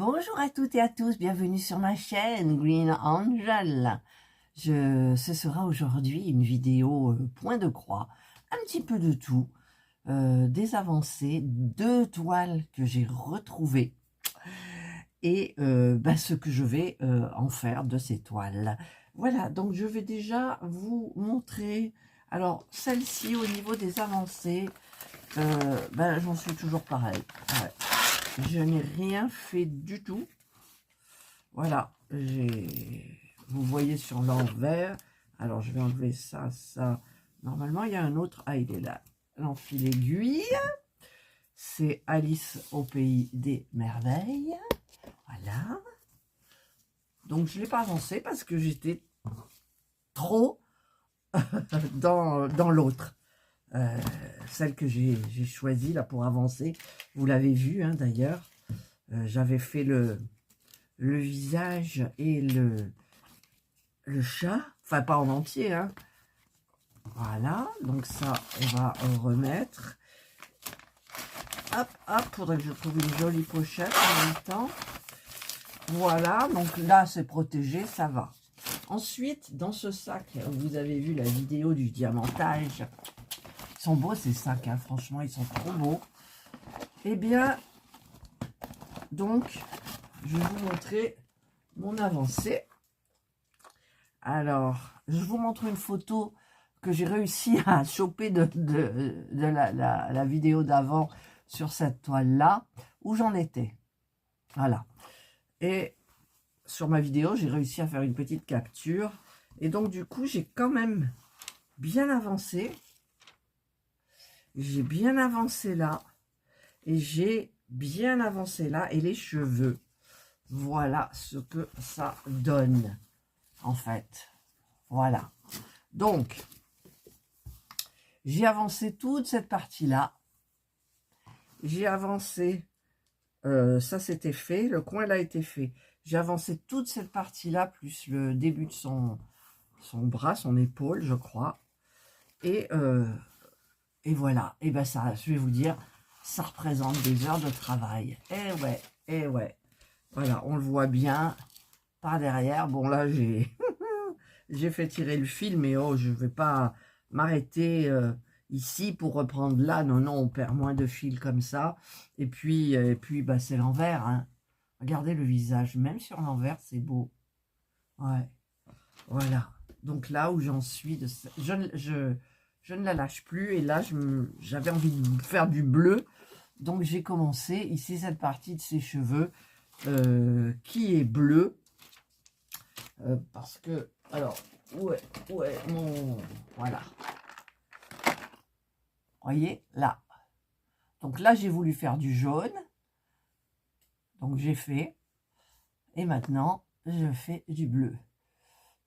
Bonjour à toutes et à tous, bienvenue sur ma chaîne Green Angel. Ce sera aujourd'hui une vidéo point de croix, un petit peu de tout, des avancées, 2 toiles que j'ai retrouvées et ce que je vais en faire de ces toiles. Voilà, donc je vais déjà vous montrer, alors celle-ci au niveau des avancées, j'en suis toujours pareil. Ouais. Je n'ai rien fait du tout. Voilà, vous voyez sur l'envers. Alors, je vais enlever ça, ça. Normalement, il y a un autre. Ah, il est là. L'enfil aiguille. C'est Alice au pays des merveilles. Voilà. Donc, je ne l'ai pas avancé parce que j'étais trop dans l'autre. Celle que j'ai choisie là pour avancer. Vous l'avez vu, hein, d'ailleurs. J'avais fait le visage et le chat, enfin pas en entier, hein. Voilà, donc ça, on va remettre. Hop, hop, faudrait que je trouve une jolie pochette en même temps. Voilà, donc là, c'est protégé, ça va. Ensuite, dans ce sac, vous avez vu la vidéo du diamantage. Ils sont beaux ces sacs, hein, franchement, ils sont trop beaux. Eh bien, donc, je vais vous montrer mon avancée. Alors, je vous montre une photo que j'ai réussi à choper de la vidéo d'avant sur cette toile-là, où j'en étais. Voilà. Et sur ma vidéo, j'ai réussi à faire une petite capture. Et donc, du coup, j'ai quand même bien avancé. J'ai bien avancé là. Et j'ai bien avancé là. Et les cheveux. Voilà ce que ça donne, en fait. Voilà. Donc, j'ai avancé toute cette partie-là. J'ai avancé, ça c'était fait, le coin là a été fait. J'ai avancé toute cette partie-là, plus le début de son bras, son épaule, je crois. Et voilà. Et ben ça, je vais vous dire, ça représente des heures de travail. Eh ouais, eh ouais. Voilà, on le voit bien par derrière. Bon là, j'ai j'ai fait tirer le fil, mais oh, je ne vais pas m'arrêter ici pour reprendre là. Non, non, on perd moins de fil comme ça. Et puis c'est l'envers. Hein. Regardez le visage, même sur l'envers, c'est beau. Ouais, voilà. Donc là où j'en suis, je ne la lâche plus. Et là, j'avais envie de faire du bleu. Donc j'ai commencé ici cette partie de ses cheveux qui est bleue. Parce que, alors, où est mon... Voilà. Voyez, là. Donc là, j'ai voulu faire du jaune. Donc j'ai fait. Et maintenant, je fais du bleu.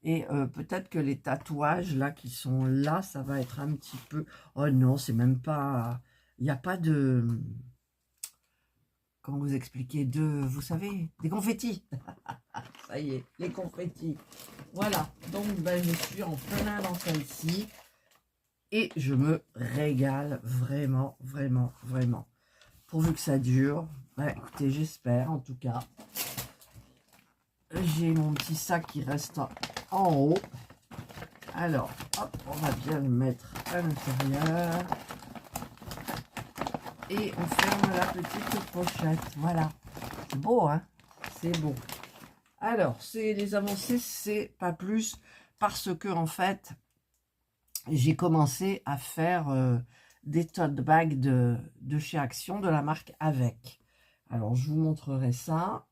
Et peut-être que les tatouages, là, qui sont là, ça va être un petit peu... Oh non, c'est même pas... Il n'y a pas de... Comment vous expliquer? Vous savez, des confettis. Ça y est, les confettis. Voilà, donc je suis en plein dans celle-ci. Et je me régale vraiment, vraiment, vraiment. Pourvu que ça dure. Écoutez, j'espère en tout cas. J'ai mon petit sac qui reste en haut. Alors, hop, on va bien le mettre à l'intérieur. Et on ferme la petite pochette. Voilà. C'est beau, hein? C'est beau. Alors, les avancées, c'est pas plus parce que, en fait, j'ai commencé à faire des tote bags de chez Action, de la marque Avec. Alors, je vous montrerai ça.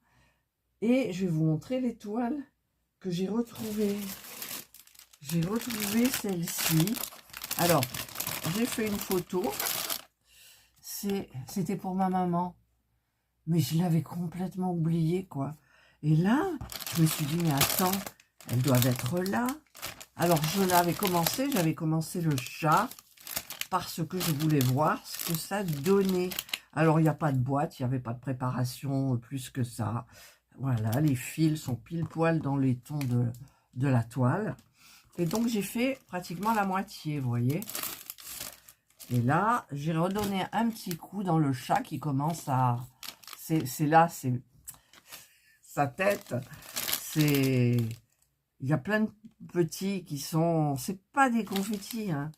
Et je vais vous montrer les toiles que j'ai retrouvées. J'ai retrouvé celle-ci. Alors, j'ai fait une photo. C'était pour ma maman. Mais je l'avais complètement oublié, quoi. Et là, je me suis dit, mais attends, elles doivent être là. Alors, j'avais commencé le chat parce que je voulais voir ce que ça donnait. Alors, il n'y a pas de boîte, il n'y avait pas de préparation plus que ça. Voilà, les fils sont pile poil dans les tons de la toile. Et donc, j'ai fait pratiquement la moitié, vous voyez. Et là, j'ai redonné un petit coup dans le chat qui commence à... C'est là, sa tête, c'est... Il y a plein de petits qui sont... C'est pas des confettis, hein.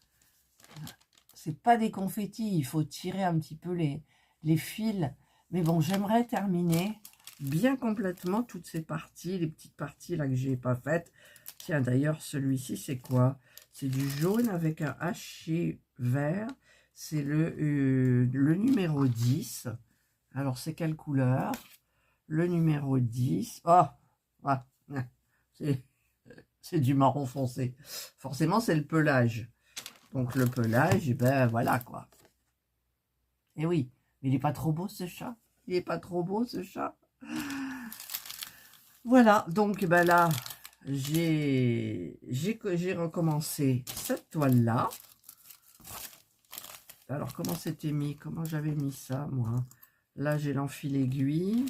C'est pas des confettis. Il faut tirer un petit peu les fils. Mais bon, j'aimerais terminer bien complètement toutes ces parties, les petites parties là que j'ai pas faites. Tiens, d'ailleurs, celui-ci, c'est quoi? C'est du jaune avec un haché vert. C'est le numéro 10. Alors, c'est quelle couleur? Le numéro 10. Oh, ah, c'est du marron foncé. Forcément, c'est le pelage. Donc, le pelage, ben voilà quoi. Et oui, mais il n'est pas trop beau ce chat. Il n'est pas trop beau ce chat. Voilà, donc ben là, j'ai recommencé cette toile-là. Alors, comment c'était mis? Comment j'avais mis ça, moi? Là, j'ai l'enfil aiguille.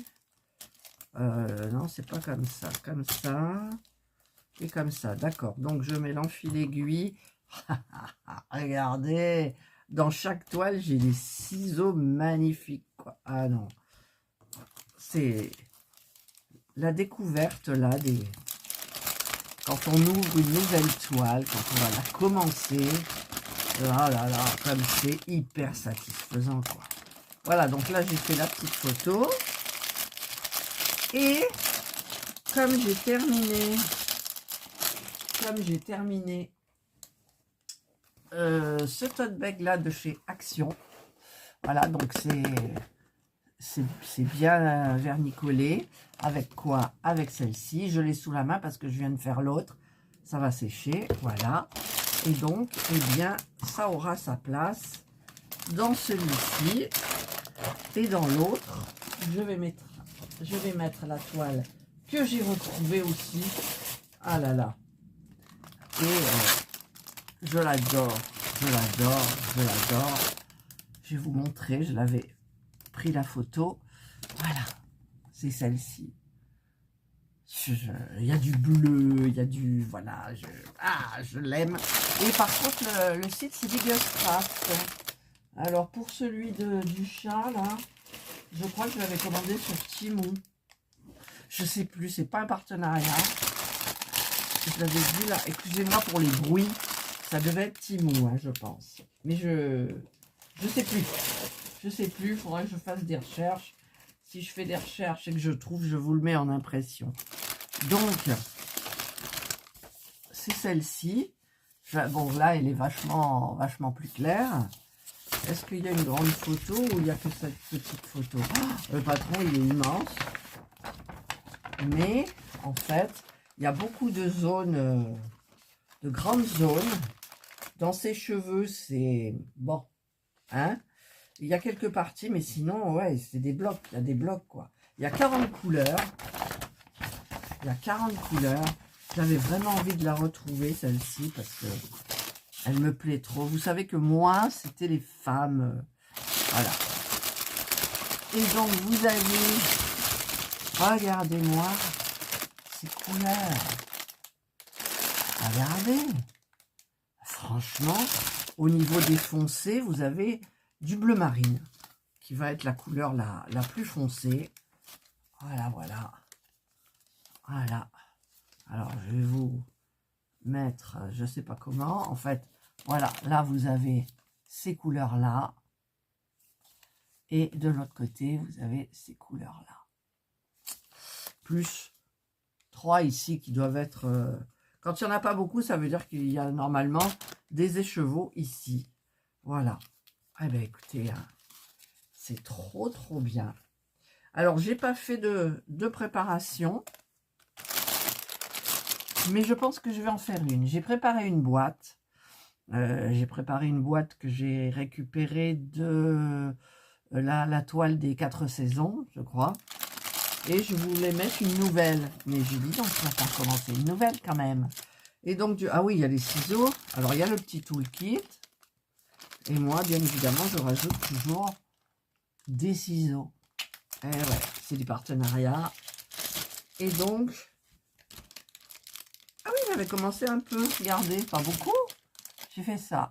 Non, c'est pas comme ça. Comme ça. Et comme ça, d'accord. Donc, je mets l'enfil aiguille. Regardez, dans chaque toile, j'ai des ciseaux magnifiques, quoi. Ah non. C'est la découverte, là, quand on ouvre une nouvelle toile, quand on va la commencer. Ah là là, comme c'est hyper satisfaisant, quoi. Voilà, donc là, j'ai fait la petite photo. Et comme j'ai terminé ce tote bag là de chez Action, voilà, donc c'est bien vernicolé. Avec quoi? Avec celle-ci. Je l'ai sous la main parce que je viens de faire l'autre. Ça va sécher, voilà. Et donc, eh bien, ça aura sa place dans celui-ci. Et dans l'autre, je vais mettre la toile que j'ai retrouvée aussi. Ah là là. Et je l'adore, je l'adore, je l'adore. Je vais vous montrer, je l'avais pris la photo. Voilà, c'est celle-ci. Il y a du bleu, il y a du... Voilà, je l'aime. Et par contre, le site, c'est Biggercraft. Alors, pour celui du chat, là, je crois que je l'avais commandé sur Temu. Je sais plus, c'est pas un partenariat. Je l'avais vu là. Excusez-moi pour les bruits. Ça devait être Temu, hein, je pense. Mais je sais plus. Je sais plus, il faudrait que je fasse des recherches. Si je fais des recherches et que je trouve, je vous le mets en impression. Donc, c'est celle-ci. Bon, là, elle est vachement plus claire. Est-ce qu'il y a une grande photo ou il n'y a que cette petite photo? Le patron, il est immense. Mais, en fait, il y a beaucoup de zones, de grandes zones. Dans ses cheveux, c'est... Bon, hein? Il y a quelques parties, mais sinon, ouais, c'est des blocs. Il y a des blocs, quoi. Il y a 40 couleurs. Il y a 40 couleurs. J'avais vraiment envie de la retrouver, celle-ci, parce que elle me plaît trop. Vous savez que moi, c'était les femmes. Voilà. Et donc, vous avez... Regardez-moi ces couleurs. Regardez. Franchement, au niveau des foncés, vous avez du bleu marine, qui va être la couleur la plus foncée. Voilà, voilà. Voilà. Alors, je vais vous mettre, je sais pas comment. En fait, voilà, là, vous avez ces couleurs-là. Et de l'autre côté, vous avez ces couleurs-là. Plus 3 ici qui doivent être... quand il n'y en a pas beaucoup, ça veut dire qu'il y a normalement des écheveaux ici. Voilà. Eh bien, écoutez, hein, c'est trop bien. Alors, j'ai pas fait de préparation. Mais je pense que je vais en faire une. J'ai préparé une boîte. Que j'ai récupérée de la toile des 4 saisons, je crois. Et je voulais mettre une nouvelle. Mais j'ai dit, donc, je vais pas commencer une nouvelle quand même. Et donc, ah oui, il y a les ciseaux. Alors, il y a le petit toolkit. Et moi, bien évidemment, je rajoute toujours des ciseaux. Et ouais, c'est du partenariat. Et donc... Ah oui, j'avais commencé un peu. Regardez, pas beaucoup. J'ai fait ça.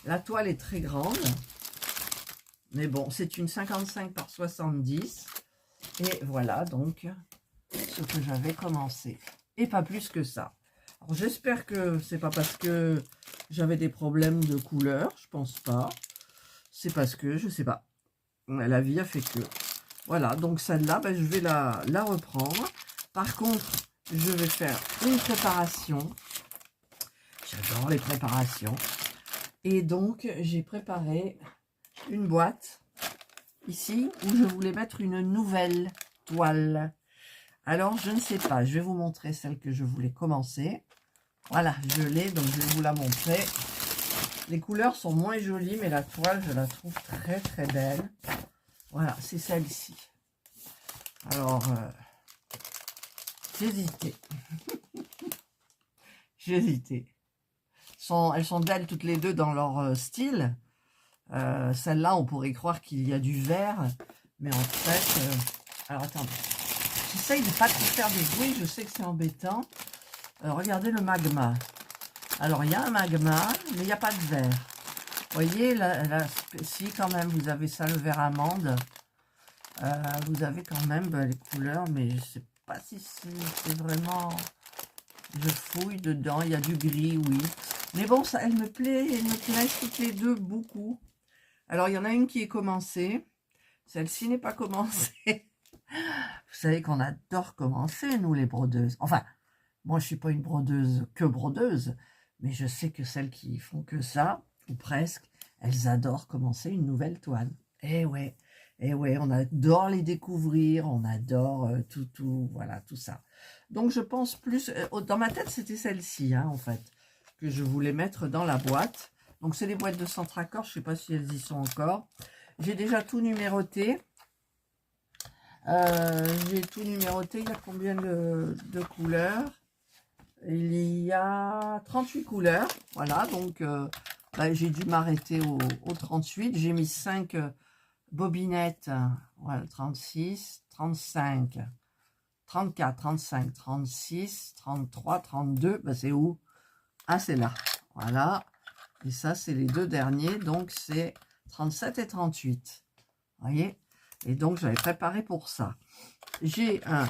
La toile est très grande. Mais bon, c'est une 55 par 70. Et voilà donc ce que j'avais commencé. Et pas plus que ça. Alors j'espère que c'est pas parce que j'avais des problèmes de couleur. Je pense pas. C'est parce que, je sais pas. La vie a fait que. Voilà, donc celle-là, ben, je vais la reprendre. Par contre, je vais faire une préparation. J'adore les préparations. Et donc, j'ai préparé une boîte ici où je voulais mettre une nouvelle toile. Alors, je ne sais pas. Je vais vous montrer celle que je voulais commencer. Voilà, je l'ai, donc je vais vous la montrer. Les couleurs sont moins jolies, mais la toile, je la trouve très, très belle. Voilà, c'est celle-ci. Alors, j'hésitais. J'hésitais. Elles sont belles toutes les deux dans leur style. Celle-là, on pourrait croire qu'il y a du vert. Mais en fait... alors, attendez. J'essaye de ne pas trop faire des bruits. Je sais que c'est embêtant. Regardez le magma. Alors, il y a un magma, mais il n'y a pas de vert. Vous voyez, là, si quand même, vous avez ça, le vert amande. Vous avez quand même les couleurs, mais je ne sais pas si c'est vraiment... Je fouille dedans, il y a du gris, oui. Mais bon, ça, elles me plaisent toutes les deux beaucoup. Alors, il y en a une qui est commencée. Celle-ci n'est pas commencée. Vous savez qu'on adore commencer, nous, les brodeuses. Enfin, moi, je ne suis pas une brodeuse, mais je sais que celles qui font que ça, ou presque, elles adorent commencer une nouvelle toile. Eh ouais, on adore les découvrir, on adore voilà, tout ça. Donc, je pense plus... dans ma tête, c'était celle-ci, hein, en fait, que je voulais mettre dans la boîte. Donc, c'est les boîtes de Centraccord. Je ne sais pas si elles y sont encore. J'ai déjà tout numéroté. J'ai tout numéroté. Il y a combien de couleurs? Il y a 38 couleurs. Voilà, donc j'ai dû m'arrêter au 38. J'ai mis 5 bobinettes. Voilà, 36, 35, 34, 35, 36, 33, 32. Ben, c'est où? Ah, c'est là. Voilà. Et ça, c'est les deux derniers. Donc, c'est 37 et 38. Vous voyez? Et donc, j'avais préparé pour ça. J'ai un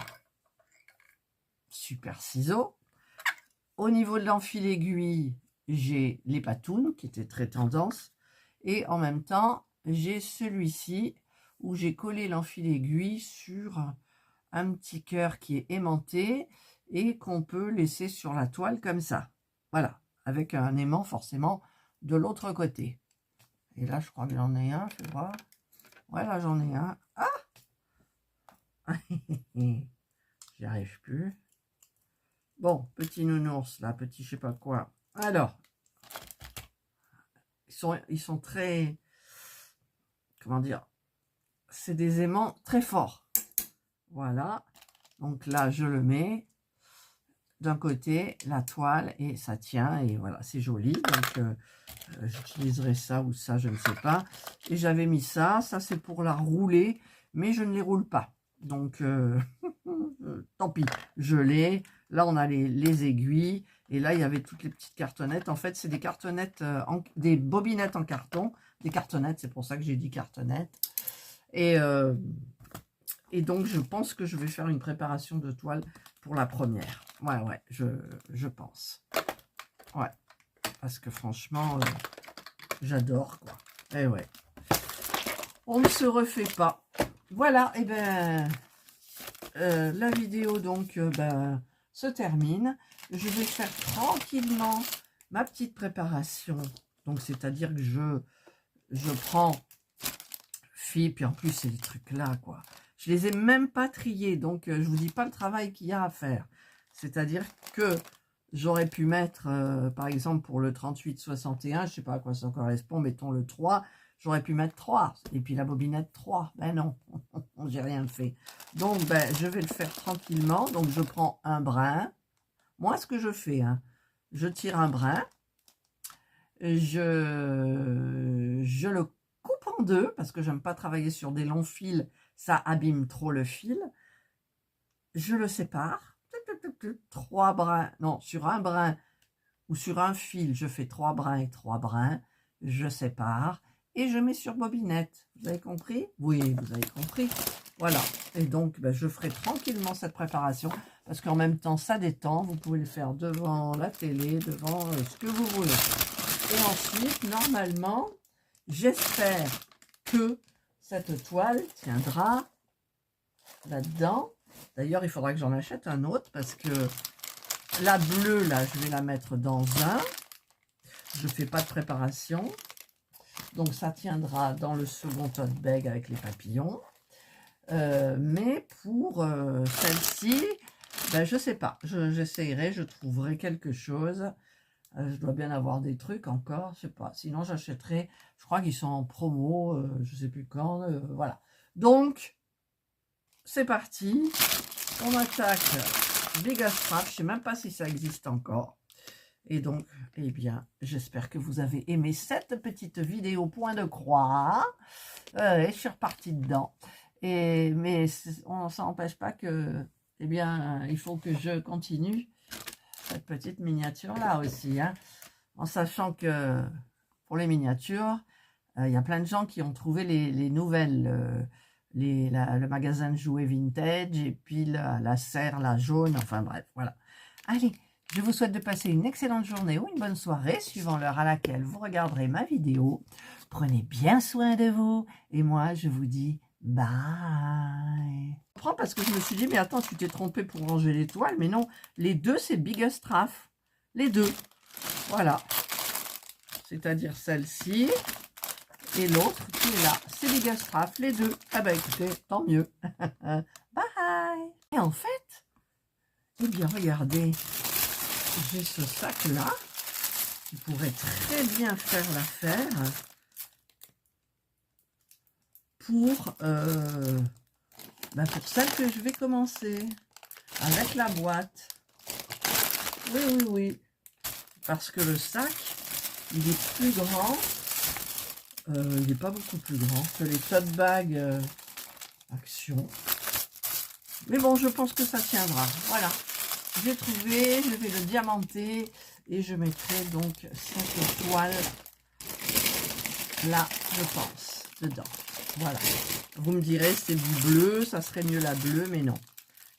super ciseau. Au niveau de l'enfil aiguille, j'ai les patounes qui étaient très tendance. Et en même temps, j'ai celui-ci où j'ai collé l'enfil aiguille sur un petit cœur qui est aimanté et qu'on peut laisser sur la toile comme ça. Voilà, avec un aimant forcément de l'autre côté. Et là, je crois que j'en ai un, je vais voir. Ouais, là, j'en ai un. Ah! J'y arrive plus. Bon, petit nounours, là, petit je sais pas quoi. Alors, ils sont très... Comment dire? C'est des aimants très forts. Voilà. Donc là, je le mets d'un côté, la toile, et ça tient. Et voilà, c'est joli. Donc, j'utiliserai ça ou ça, je ne sais pas. Et j'avais mis ça. Ça, c'est pour la rouler, mais je ne les roule pas. Donc, tant pis, je l'ai. Là, on a les aiguilles. Et là, il y avait toutes les petites cartonnettes. En fait, c'est des cartonnettes, des bobinettes en carton. Des cartonnettes, c'est pour ça que j'ai dit cartonnettes. Et donc, je pense que je vais faire une préparation de toile pour la première. Ouais, je pense. Ouais, parce que franchement, j'adore, quoi. Et ouais. On ne se refait pas. Voilà, et ben... la vidéo donc se termine. Je vais faire tranquillement ma petite préparation. Donc c'est-à-dire que je prends puis en plus c'est des trucs là quoi. Je les ai même pas triés, donc je vous dis pas le travail qu'il y a à faire. C'est-à-dire que j'aurais pu mettre par exemple pour le 38-61, je sais pas à quoi ça correspond, mettons le 3. J'aurais pu mettre 3, et puis la bobinette 3. Ben non, j'ai rien fait. Donc, je vais le faire tranquillement. Donc, je prends un brin. Moi, ce que je fais, hein, je tire un brin. Je le coupe en deux, parce que j'aime pas travailler sur des longs fils. Ça abîme trop le fil. Je le sépare. 3 brins. Non, sur un brin ou sur un fil, je fais 3 brins et 3 brins. Je sépare. Et je mets sur bobinette. Vous avez compris? Oui, vous avez compris. Voilà. Et donc, ben, je ferai tranquillement cette préparation parce qu'en même temps, ça détend. Vous pouvez le faire devant la télé, devant ce que vous voulez. Et ensuite, normalement, j'espère que cette toile tiendra là-dedans. D'ailleurs, il faudra que j'en achète un autre parce que la bleue, là, je vais la mettre dans un. Je ne fais pas de préparation. Donc, ça tiendra dans le second tote bag avec les papillons. Mais pour celle-ci, ben, je ne sais pas. J'essayerai, je trouverai quelque chose. Je dois bien avoir des trucs encore, je sais pas. Sinon, j'achèterai, je crois qu'ils sont en promo, je sais plus quand. Voilà. Donc, c'est parti. On attaque Biggest Strap. Je sais même pas si ça existe encore. Et donc, eh bien, j'espère que vous avez aimé cette petite vidéo point de croix. Et je suis repartie dedans. Mais ça n'empêche pas que, eh bien, il faut que je continue cette petite miniature là aussi, hein, en sachant que pour les miniatures, il y a plein de gens qui ont trouvé les nouvelles, le magasin de jouets vintage et puis la serre, la jaune, enfin bref, voilà. Allez, je vous souhaite de passer une excellente journée ou une bonne soirée, suivant l'heure à laquelle vous regarderez ma vidéo. Prenez bien soin de vous et moi je vous dis bye. Je prends parce que je me suis dit, mais attends, tu t'es trompé pour ranger les toiles, mais non, les deux c'est Biggest Strap, les deux, voilà. C'est-à-dire celle-ci et l'autre qui est là. C'est Biggest Strap, les deux. Ah bah écoutez, tant mieux. Bye. Et en fait, eh bien regardez, j'ai ce sac-là qui pourrait très bien faire l'affaire pour celle que je vais commencer avec la boîte. Oui, oui, oui. Parce que le sac, il est plus grand. Il n'est pas beaucoup plus grand que les tote bags Action. Mais bon, je pense que ça tiendra. Voilà. J'ai trouvé, je vais le diamanter et je mettrai donc cette toile là, je pense, dedans. Voilà. Vous me direz, c'est du bleu, ça serait mieux la bleue, mais non.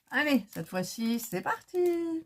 Allez, cette fois-ci, c'est parti!